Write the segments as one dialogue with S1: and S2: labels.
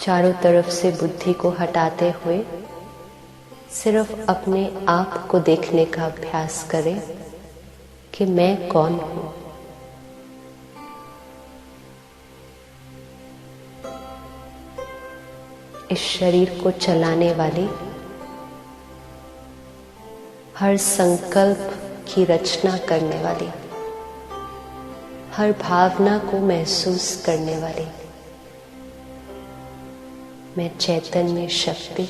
S1: चारों तरफ से बुद्धि को हटाते हुए सिर्फ अपने आप को देखने का अभ्यास करें कि मैं कौन हूं। इस शरीर को चलाने वाली हर संकल्प की रचना करने वाली, हर भावना को महसूस करने वाली मैं चैतन्य शक्ति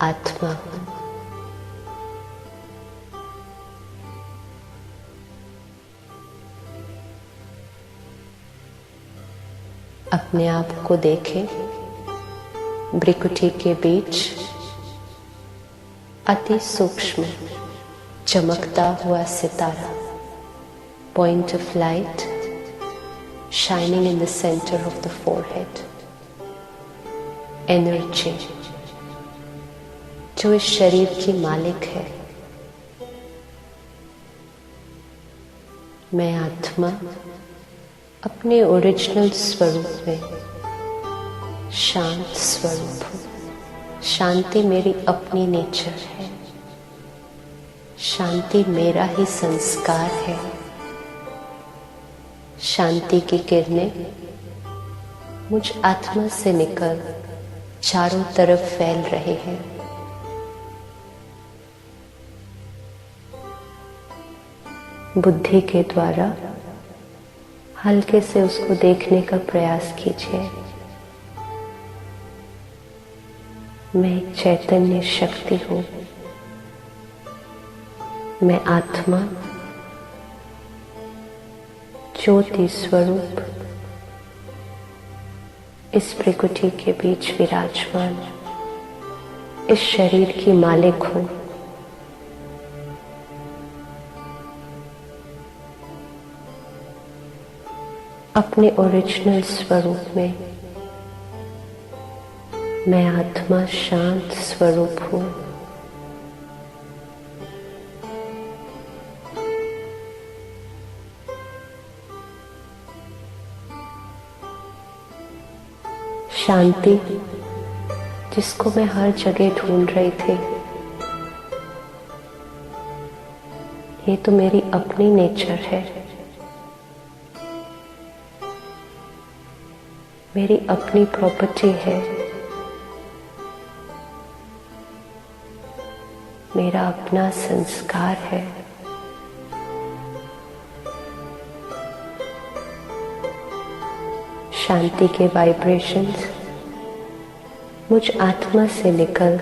S1: आत्मा हूं। अपने आप को देखें, भ्रिकुटी के बीच अति सूक्ष्म चमकता हुआ सितारा, point of light shining in the center of the forehead, energy जो इस शरीर की मालिक है। मैं आत्मा अपने ओरिजिनल स्वरूप में शांत स्वरूप हूं। शांति मेरी अपनी नेचर है, शांति मेरा ही संस्कार है। शांति की किरणें मुझ आत्मा से निकल चारों तरफ फैल रहे हैं। बुद्धि के द्वारा हल्के से उसको देखने का प्रयास कीजिए। मैं एक चैतन्य शक्ति हूं। मैं आत्मा ज्योति स्वरूप इस प्रकृति के बीच विराजमान इस शरीर की मालिक हूं। अपने ओरिजिनल स्वरूप में मैं आत्मा शांत स्वरूप हूं। शांति जिसको मैं हर जगह ढूंढ रही थी, ये तो मेरी अपनी नेचर है, मेरी अपनी प्रॉपर्टी है, मेरा अपना संस्कार है। शांति के वाइब्रेशंस मुझ आत्मा से निकल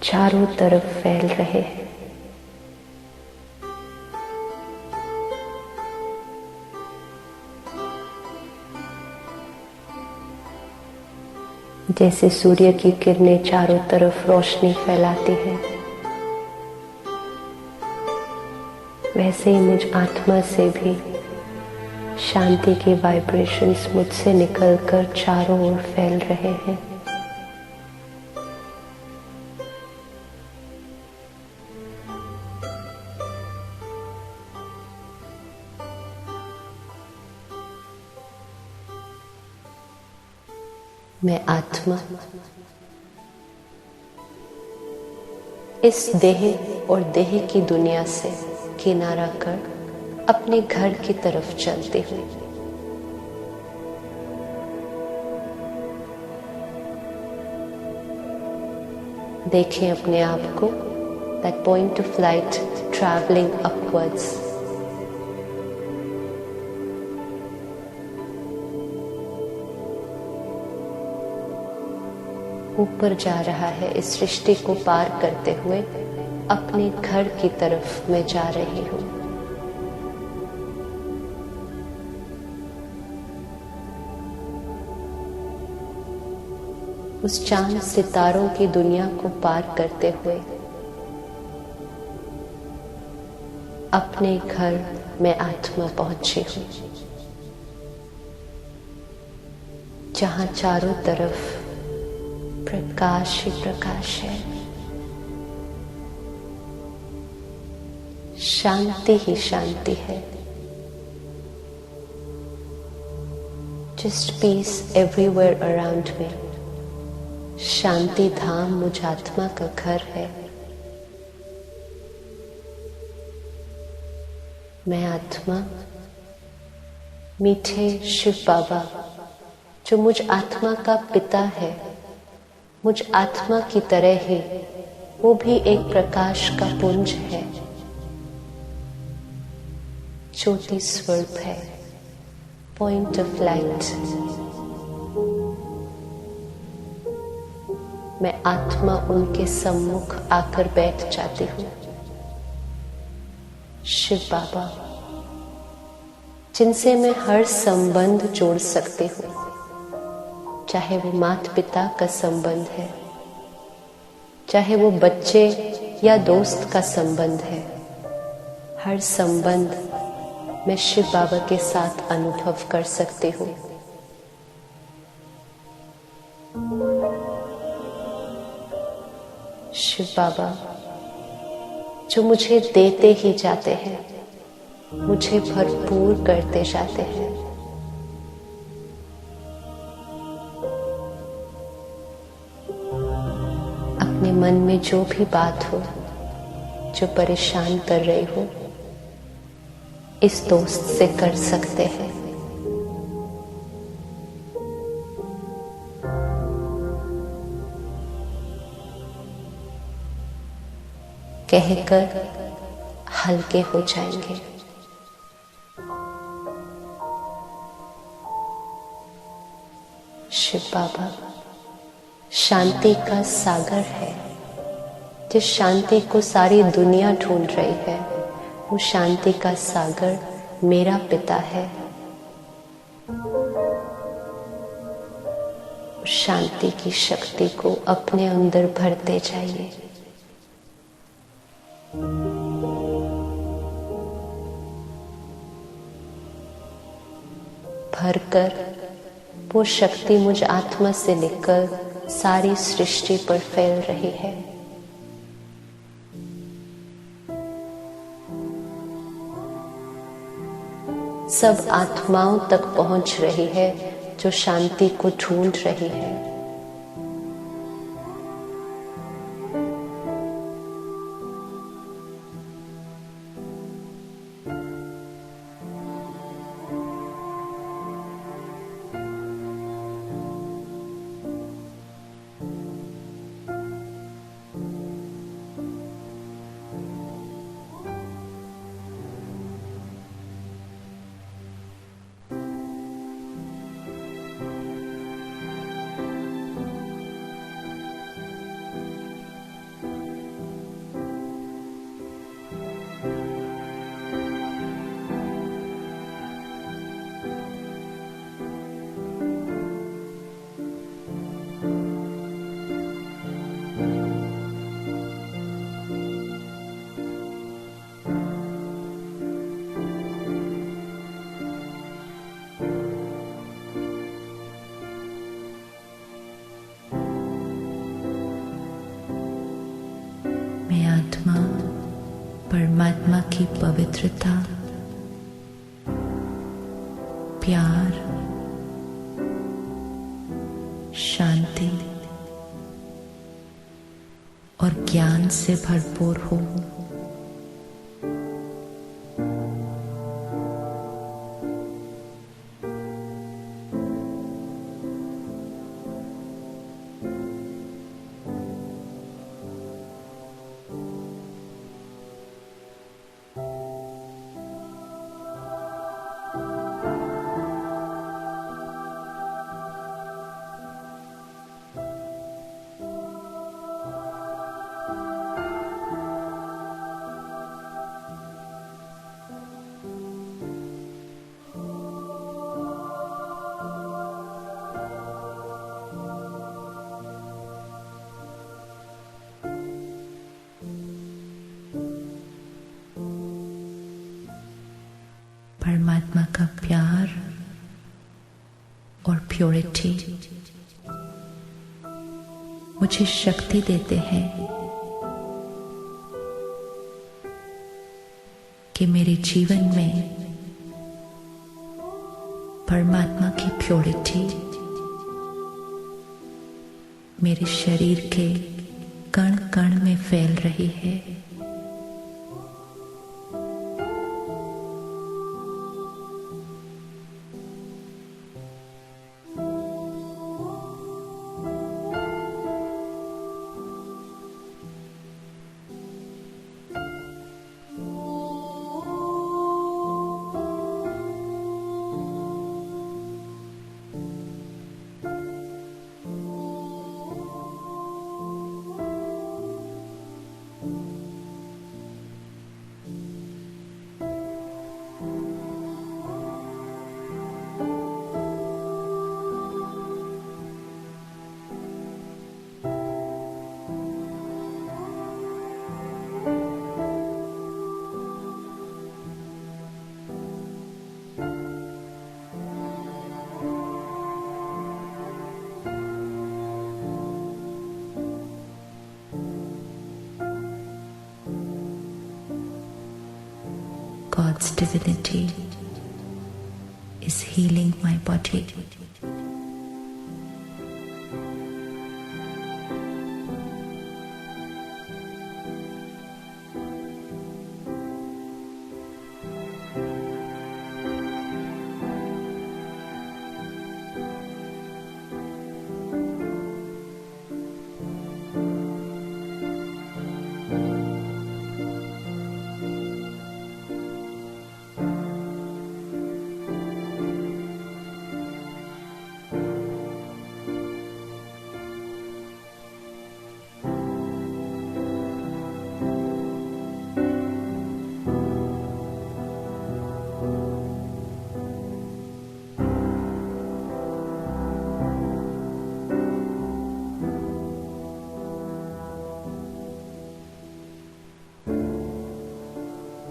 S1: चारों तरफ फैल रहे हैं। जैसे सूर्य की किरणें चारों तरफ रोशनी फैलाती हैं, वैसे ही मुझ आत्मा से भी शांति के वाइब्रेशंस मुझसे निकलकर चारों ओर फैल रहे हैं। मैं आत्मा इस देह और देह की दुनिया से किनारा कर अपने घर की तरफ चलते हुए देखें अपने आप को, that point of light traveling upwards. ऊपर जा रहा है, इस सृष्टि को पार करते हुए अपने घर की तरफ मैं जा रही हूं। उस चांद सितारों की दुनिया को पार करते हुए अपने घर में आत्मा पहुंची हूं, जहां चारों तरफ प्रकाश ही प्रकाश है, शांति ही शांति है। Just peace everywhere around me. शांति धाम मुझ आत्मा का घर है। मैं आत्मा, मीठे शिव बाबा जो मुझ आत्मा का पिता है, मुझ आत्मा की तरह ही वो भी एक प्रकाश का पुंज है, ज्योति स्वरूप है, पॉइंट ऑफ लाइट। मैं आत्मा उनके सम्मुख आकर बैठ जाती हूँ। शिव बाबा जिनसे मैं हर संबंध जोड़ सकती हूँ, चाहे वो माता पिता का संबंध है, चाहे वो बच्चे या दोस्त का संबंध है, हर संबंध मैं शिव बाबा के साथ अनुभव कर सकती हूँ। शिव बाबा जो मुझे देते ही जाते हैं, मुझे भरपूर करते जाते हैं। अपने मन में जो भी बात हो, जो परेशान कर रही हो, इस दोस्त से कर सकते हैं। कहकर हल्के हो जाएंगे। शिव बाबा शांति का सागर है। जिस शांति को सारी दुनिया ढूंढ रही है, वो शांति का सागर मेरा पिता है। शांति की शक्ति को अपने अंदर भरते जाइए। भरकर वो शक्ति मुझ आत्मा से लेकर सारी सृष्टि पर फैल रही है। सब आत्माओं तक पहुंच रही है जो शांति को ढूंढ रही है। आत्मा परमात्मा की पवित्रता, प्यार, शांति और ज्ञान से भरपूर हो। परमात्मा का प्यार और प्योरिटी मुझे शक्ति देते हैं कि मेरे जीवन में
S2: परमात्मा की प्योरिटी मेरे शरीर के कण कण में फैल रही है। God's divinity is healing my body.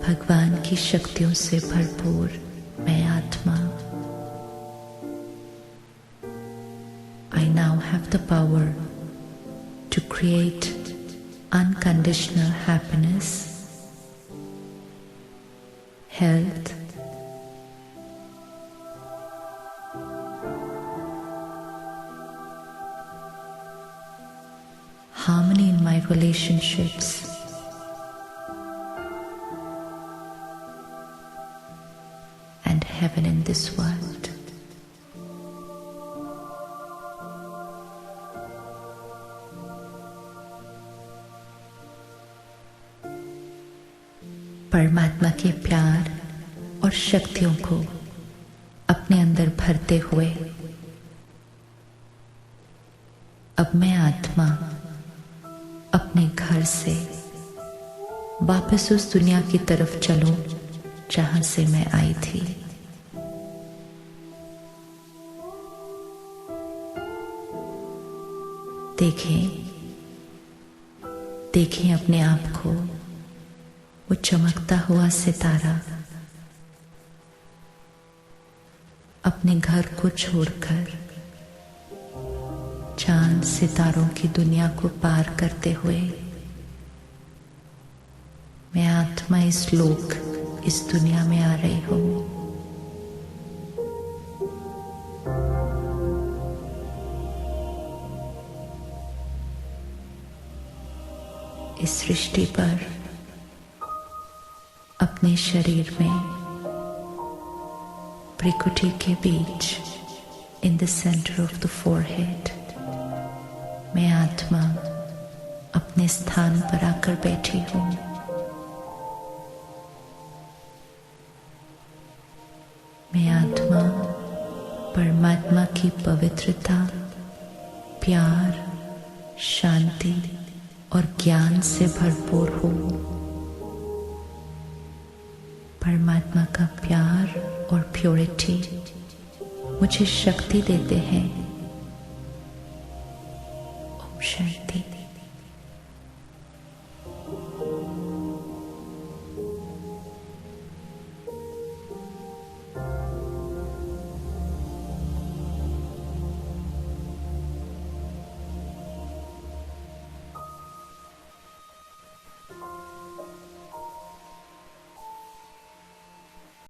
S2: भगवान की शक्तियों से भरपूर मैं आत्मा I now have the power to create unconditional happiness, health, harmony in my relationships, and heaven in this world. परमात्मा के प्यार और शक्तियों को अपने अंदर भरते हुए अब मैं आत्मा अपने घर से वापस उस दुनिया की तरफ चलूं जहां से मैं आई थी। देखें अपने आप को, वो चमकता हुआ सितारा अपने घर को छोड़कर चांद सितारों की दुनिया को पार करते हुए मैं आत्मा इस लोक, इस दुनिया में आ रही हूं। इस सृष्टि पर अपने शरीर में भ्रिकुटी के बीच in the centre of the forehead मैं आत्मा अपने स्थान पर आकर बैठी हूं। मैं आत्मा परमात्मा की पवित्रता, प्यार, शांति और ज्ञान से भरपूर हूं। परमात्मा का प्यार और प्योरिटी मुझे शक्ति देते हैं। ओम शांति।